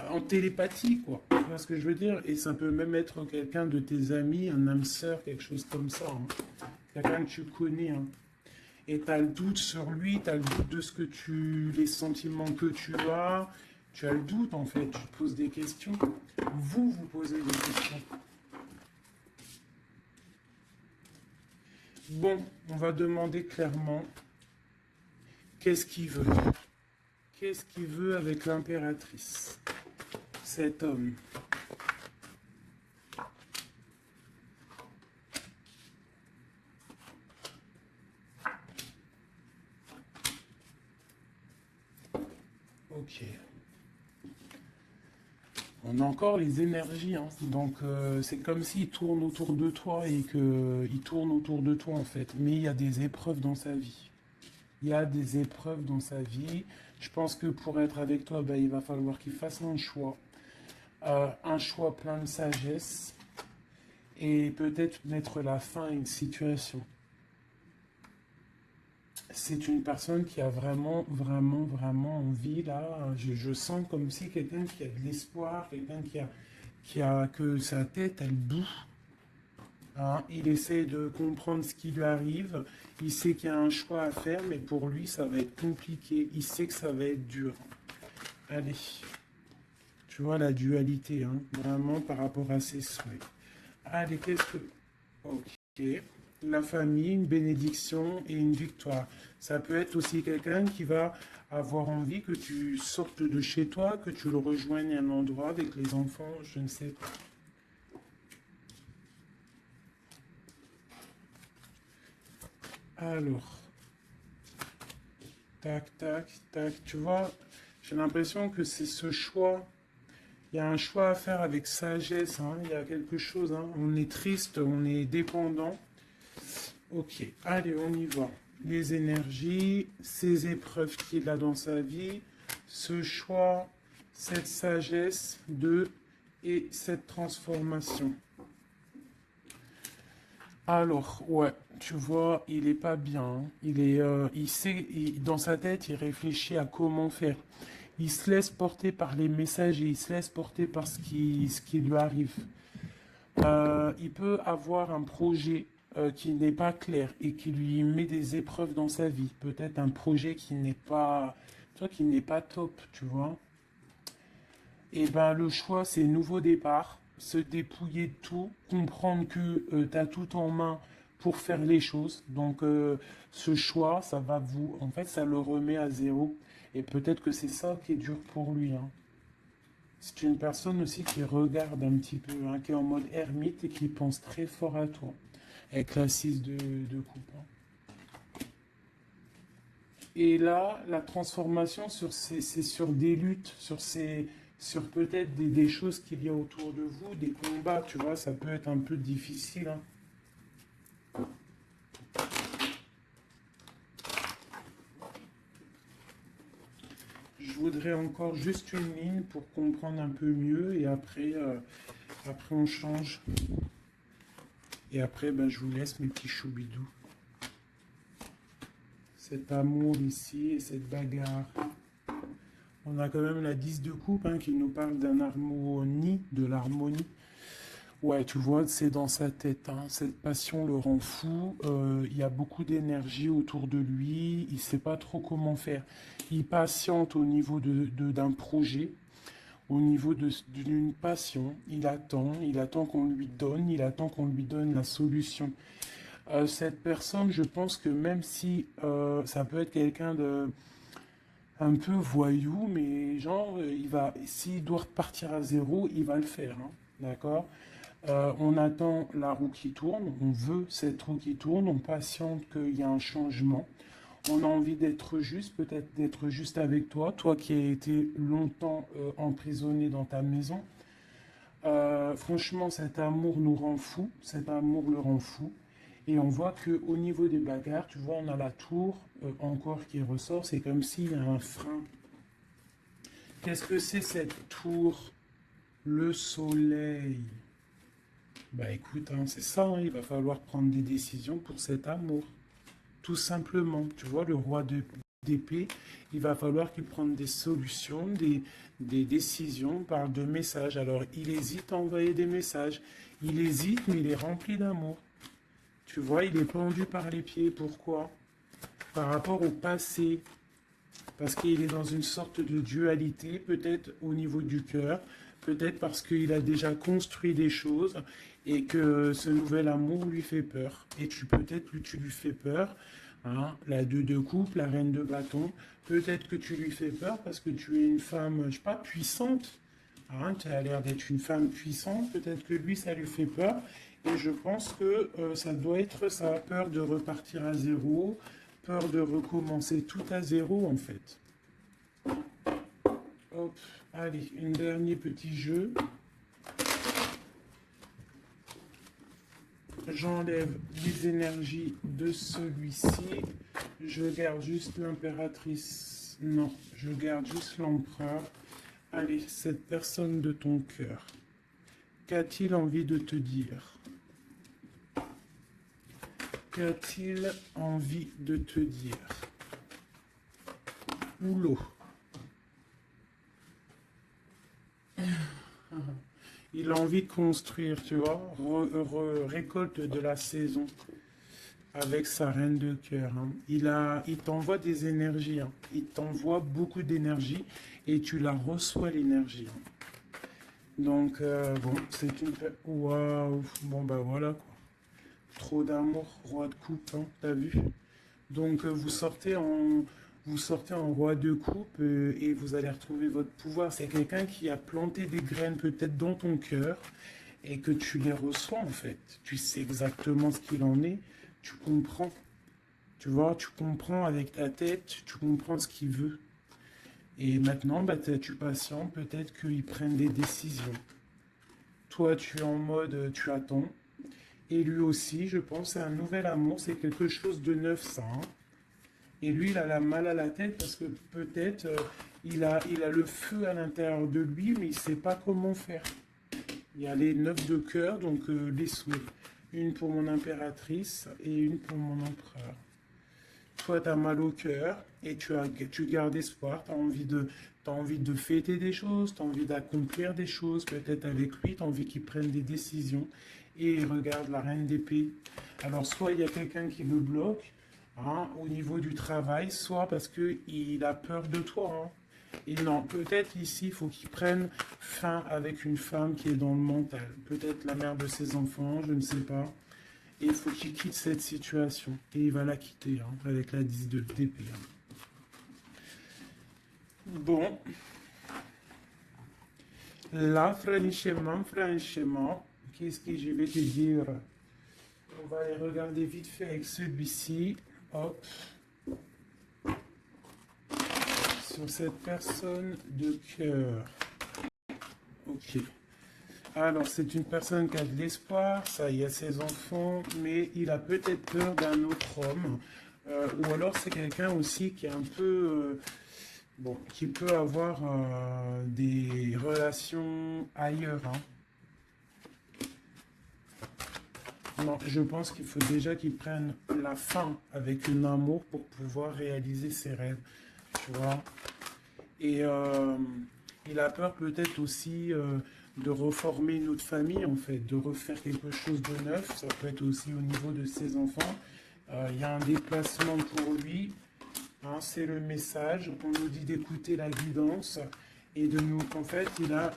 en télépathie, quoi. Tu vois ce que je veux dire? Et ça peut même être quelqu'un de tes amis, un âme sœur, quelque chose comme ça, hein. Quelqu'un que tu connais, hein. Et tu as le doute sur lui, tu as le doute de les sentiments que tu as le doute en fait, tu te poses des questions, vous posez des questions. Bon, on va demander clairement qu'est-ce qu'il veut. Qu'est-ce qu'il veut avec l'impératrice, cet homme? Ok. On a encore les énergies, hein. Donc c'est comme s'il tourne autour de toi et qu'il tourne autour de toi en fait. Mais il y a des épreuves dans sa vie. Il y a des épreuves dans sa vie. Je pense que pour être avec toi, ben, il va falloir qu'il fasse un choix plein de sagesse et peut-être mettre la fin à une situation. C'est une personne qui a vraiment, vraiment, vraiment envie, là. Je sens comme si quelqu'un qui a de l'espoir, quelqu'un que sa tête, elle boue. Hein. Il essaie de comprendre ce qui lui arrive. Il sait qu'il y a un choix à faire, mais pour lui, ça va être compliqué. Il sait que ça va être dur. Allez. Tu vois la dualité, hein, vraiment par rapport à ses souhaits. Allez, qu'est-ce que... Ok. La famille, une bénédiction et une victoire. Ça peut être aussi quelqu'un qui va avoir envie que tu sortes de chez toi, que tu le rejoignes à un endroit avec les enfants, je ne sais pas. Alors, tac, tac, tac, tu vois, j'ai l'impression que c'est ce choix. Il y a un choix à faire avec sagesse, hein. Il y a quelque chose, hein. On est triste, on est dépendant. Ok, allez, on y va. Les énergies, ces épreuves qu'il a dans sa vie, ce choix, cette sagesse et cette transformation. Alors, ouais, tu vois, il est pas bien, hein. Il sait, dans sa tête, il réfléchit à comment faire. Il se laisse porter par les messages et il se laisse porter par ce qui lui arrive. Il peut avoir un projet qui n'est pas clair et qui lui met des épreuves dans sa vie. Peut-être un projet qui n'est pas, tu vois, qui n'est pas top, tu vois. Et ben le choix, c'est nouveau départ, se dépouiller de tout, comprendre que tu as tout en main pour faire les choses. Donc ce choix, ça va vous, en fait, ça le remet à zéro. Et peut-être que c'est ça qui est dur pour lui, hein. C'est une personne aussi qui regarde un petit peu, hein, qui est en mode ermite et qui pense très fort à toi, avec la 6 de coupe, hein. Et là, la transformation c'est sur des luttes, sur peut-être des choses qu'il y a autour de vous, des combats, tu vois, ça peut être un peu difficile, hein. Je voudrais encore juste une ligne pour comprendre un peu mieux et après on change. Et après, ben, je vous laisse mes petits choubidous. Cet amour ici et cette bagarre. On a quand même la 10 de coupe, hein, qui nous parle d'un harmonie, de l'harmonie. Ouais, tu vois, c'est dans sa tête, hein. Cette passion le rend fou. Il y a beaucoup d'énergie autour de lui. Il ne sait pas trop comment faire. Il patiente au niveau d'un projet, au niveau d'une passion. Il attend qu'on lui donne, il attend qu'on lui donne la solution. Cette personne, je pense que même si ça peut être quelqu'un de un peu voyou, mais genre, s'il doit repartir à zéro, il va le faire, hein. D'accord? On attend la roue qui tourne, on veut cette roue qui tourne, on patiente qu'il y a un changement. On a envie d'être juste, peut-être d'être juste avec toi, toi qui as été longtemps emprisonné dans ta maison. Franchement, cet amour nous rend fou, cet amour le rend fou. Et on voit qu'au niveau des bagarres, tu vois, on a la tour encore qui ressort, c'est comme s'il y a un frein. Qu'est-ce que c'est cette tour? Le soleil. Bah écoute, hein, c'est ça, hein, il va falloir prendre des décisions pour cet amour. Tout simplement, tu vois, le roi d'épée, il va falloir qu'il prenne des solutions, des décisions par de messages. Alors, il hésite à envoyer des messages. Il hésite, mais il est rempli d'amour. Tu vois, il est pendu par les pieds. Pourquoi? Par rapport au passé. Parce qu'il est dans une sorte de dualité, peut-être au niveau du cœur, peut-être parce qu'il a déjà construit des choses et que ce nouvel amour lui fait peur. Et peut-être que tu lui fais peur, hein, la 2 de coupe, la reine de bâton, peut-être que tu lui fais peur parce que tu es une femme, je sais pas, puissante. Hein, tu as l'air d'être une femme puissante, peut-être que lui, ça lui fait peur. Et je pense que ça doit être ça, peur de repartir à zéro, peur de recommencer tout à zéro, en fait. Hop, allez, un dernier petit jeu. J'enlève les énergies de celui-ci. Je garde juste l'impératrice. Non, je garde juste l'empereur. Allez, cette personne de ton cœur. Qu'a-t-il envie de te dire? Qu'a-t-il envie de te dire? Oulot. Il a envie de construire, tu vois, récolte de la saison avec sa reine de cœur. Hein. Il t'envoie des énergies, hein. Il t'envoie beaucoup d'énergie et tu la reçois l'énergie. Hein. Donc, bon, c'est une... Waouh, bon, bah voilà, quoi. Trop d'amour, roi de coupe, hein, t'as vu? Donc, vous sortez en roi de coupe et vous allez retrouver votre pouvoir. C'est quelqu'un qui a planté des graines peut-être dans ton cœur et que tu les reçois en fait. Tu sais exactement ce qu'il en est, tu comprends. Tu vois, tu comprends avec ta tête, tu comprends ce qu'il veut. Et maintenant, bah, tu patientes, peut-être qu'ils prennent des décisions. Toi, tu es en mode, tu attends. Et lui aussi, je pense, c'est un nouvel amour, c'est quelque chose de neuf, ça. Hein. Et lui, il a la mal à la tête parce que peut-être il a le feu à l'intérieur de lui, mais il ne sait pas comment faire. Il y a les 9 de cœur, donc les souhaits. Une pour mon impératrice et une pour mon empereur. Toi, tu as mal au cœur et tu gardes espoir, t'as envie de fêter des choses, tu as envie d'accomplir des choses, peut-être avec lui, tu as envie qu'il prenne des décisions. Et regarde la reine d'épée. Alors, soit il y a quelqu'un qui le bloque, hein, au niveau du travail, soit parce qu'il a peur de toi. Hein. Et non, peut-être ici, il faut qu'il prenne fin avec une femme qui est dans le mental. Peut-être la mère de ses enfants, je ne sais pas. Et il faut qu'il quitte cette situation. Et il va la quitter, hein, avec la 10 d'épée. Hein. Bon. Là, franchement, qu'est-ce que je vais te dire? On va aller regarder vite fait avec celui-ci. Hop. Sur cette personne de cœur. Ok. Alors, c'est une personne qui a de l'espoir, ça, il y a ses enfants, mais il a peut-être peur d'un autre homme. Ou alors, c'est quelqu'un aussi qui est un peu... bon, qui peut avoir des relations ailleurs. Hein. Non, je pense qu'il faut déjà qu'il prenne la fin avec un amour pour pouvoir réaliser ses rêves. Tu vois? Et il a peur peut-être aussi de reformer une autre famille, en fait, de refaire quelque chose de neuf. Ça peut être aussi au niveau de ses enfants. Il y a un déplacement pour lui. Hein, c'est le message. On nous dit d'écouter la guidance et de nous. En fait, il a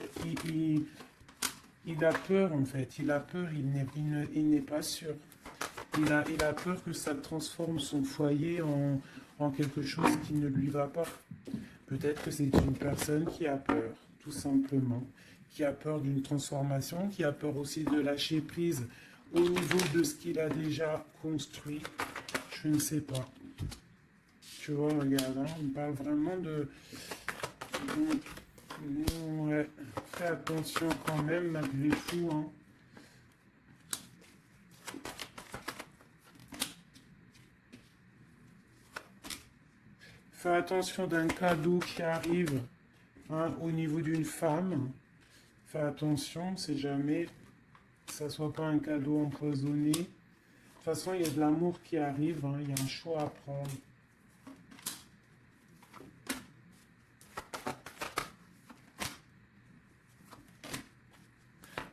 peur, en fait. Il a peur, il n'est pas sûr. Il a peur que ça transforme son foyer en quelque chose qui ne lui va pas. Peut-être que c'est une personne qui a peur, tout simplement. Qui a peur d'une transformation, qui a peur aussi de lâcher prise au niveau de ce qu'il a déjà construit. Je ne sais pas. Tu vois, regarde, hein, on parle vraiment de... Ouais, fais attention quand même, malgré tout. Hein. Fais attention d'un cadeau qui arrive hein, au niveau d'une femme. Fais attention, c'est jamais que ça soit pas un cadeau empoisonné. De toute façon, il y a de l'amour qui arrive, hein, il y a un choix à prendre.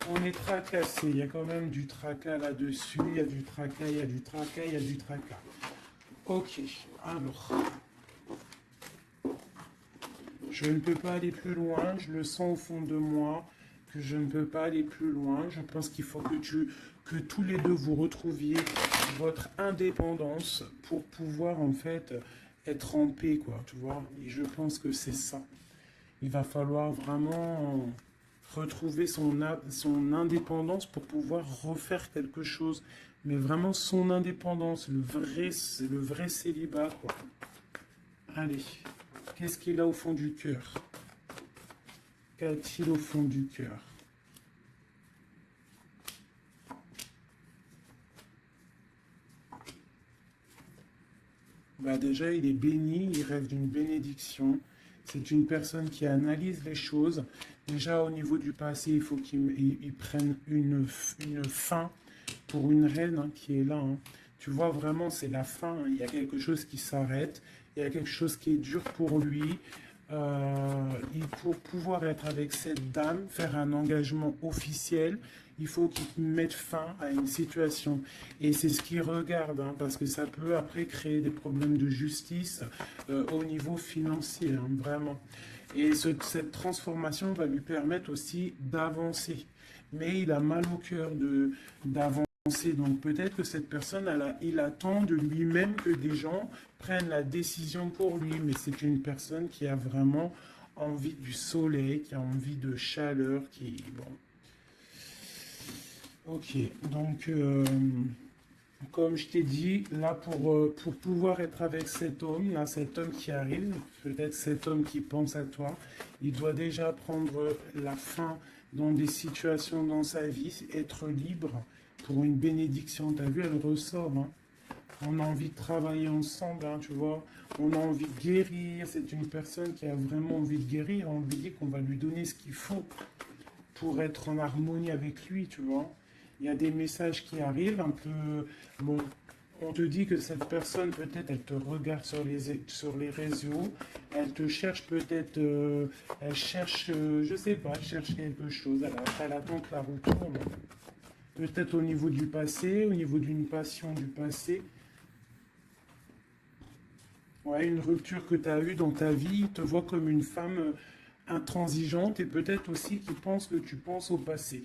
On est tracassé, il y a quand même du tracas là-dessus, il y a du tracas, il y a du tracas, il y a du tracas. Ok, alors... Je ne peux pas aller plus loin, je le sens au fond de moi, que je ne peux pas aller plus loin. Je pense qu'il faut que tous les deux vous retrouviez votre indépendance pour pouvoir en fait être en paix, quoi, tu vois. Et je pense que c'est ça. Il va falloir vraiment retrouver son indépendance pour pouvoir refaire quelque chose. Mais vraiment son indépendance, le vrai célibat, quoi. Allez. Qu'est-ce qu'il a au fond du cœur? Qu'a-t-il au fond du cœur? Bah déjà, il est béni, il rêve d'une bénédiction. C'est une personne qui analyse les choses. Déjà, au niveau du passé, il faut qu'il prenne une fin pour une reine hein, qui est là. Hein. Tu vois, vraiment, c'est la fin. Hein. Il y a quelque chose qui s'arrête. Il y a quelque chose qui est dur pour lui. Pour pouvoir être avec cette dame, faire un engagement officiel, il faut qu'il mette fin à une situation. Et c'est ce qu'il regarde, hein, parce que ça peut après créer des problèmes de justice au niveau financier, hein, vraiment. Et cette transformation va lui permettre aussi d'avancer. Mais il a mal au cœur d'avancer. Donc peut-être que cette personne, il attend de lui-même que des gens prennent la décision pour lui. Mais c'est une personne qui a vraiment envie du soleil, qui a envie de chaleur, qui... Bon. Ok, donc comme je t'ai dit, là pour pouvoir être avec cet homme, là, cet homme qui arrive, peut-être cet homme qui pense à toi, il doit déjà prendre la fin dans des situations dans sa vie, être libre pour une bénédiction. Tu as vu, elle ressort. Hein. On a envie de travailler ensemble, hein, tu vois. On a envie de guérir. C'est une personne qui a vraiment envie de guérir. On lui dit qu'on va lui donner ce qu'il faut pour être en harmonie avec lui, tu vois. Il y a des messages qui arrivent un peu... Bon, on te dit que cette personne, peut-être, elle te regarde sur les réseaux, elle te cherche peut-être, elle cherche, je sais pas, elle cherche quelque chose, elle attend que la roue tourne. Peut-être au niveau du passé, au niveau d'une passion du passé. Ouais, une rupture que tu as eue dans ta vie, te voit comme une femme intransigeante et peut-être aussi qui pense que tu penses au passé.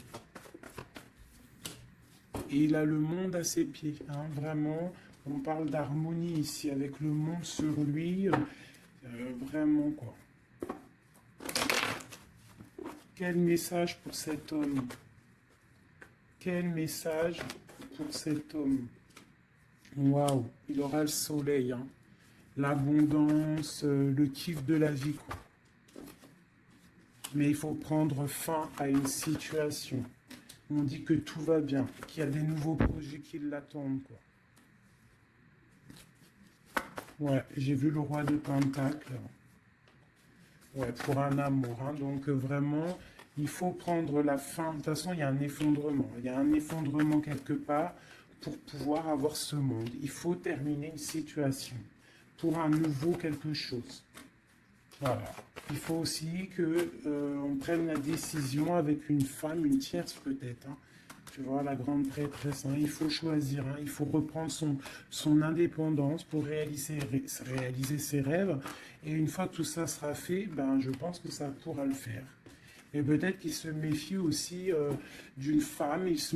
Et il a le monde à ses pieds, hein, vraiment. On parle d'harmonie ici avec le monde sur lui, vraiment quoi. Quel message pour cet homme? Quel message pour cet homme? Waouh, il aura le soleil, hein. L'abondance, le kiff de la vie, quoi. Mais il faut prendre fin à une situation. On dit que tout va bien, qu'il y a des nouveaux projets qui l'attendent, quoi. Ouais, j'ai vu le roi de Pentacle. Ouais, pour un amour, hein. Donc vraiment, il faut prendre la fin. De toute façon, il y a un effondrement. Il y a un effondrement quelque part pour pouvoir avoir ce monde. Il faut terminer une situation pour un nouveau quelque chose. Voilà. Il faut aussi que on prenne la décision avec une femme, une tierce peut-être. Hein. Tu vois, la grande prêtresse, hein, il faut choisir, hein, il faut reprendre son indépendance pour réaliser ses rêves. Et une fois que tout ça sera fait, ben, je pense que ça pourra le faire. Et peut-être qu'il se méfie aussi d'une femme, il se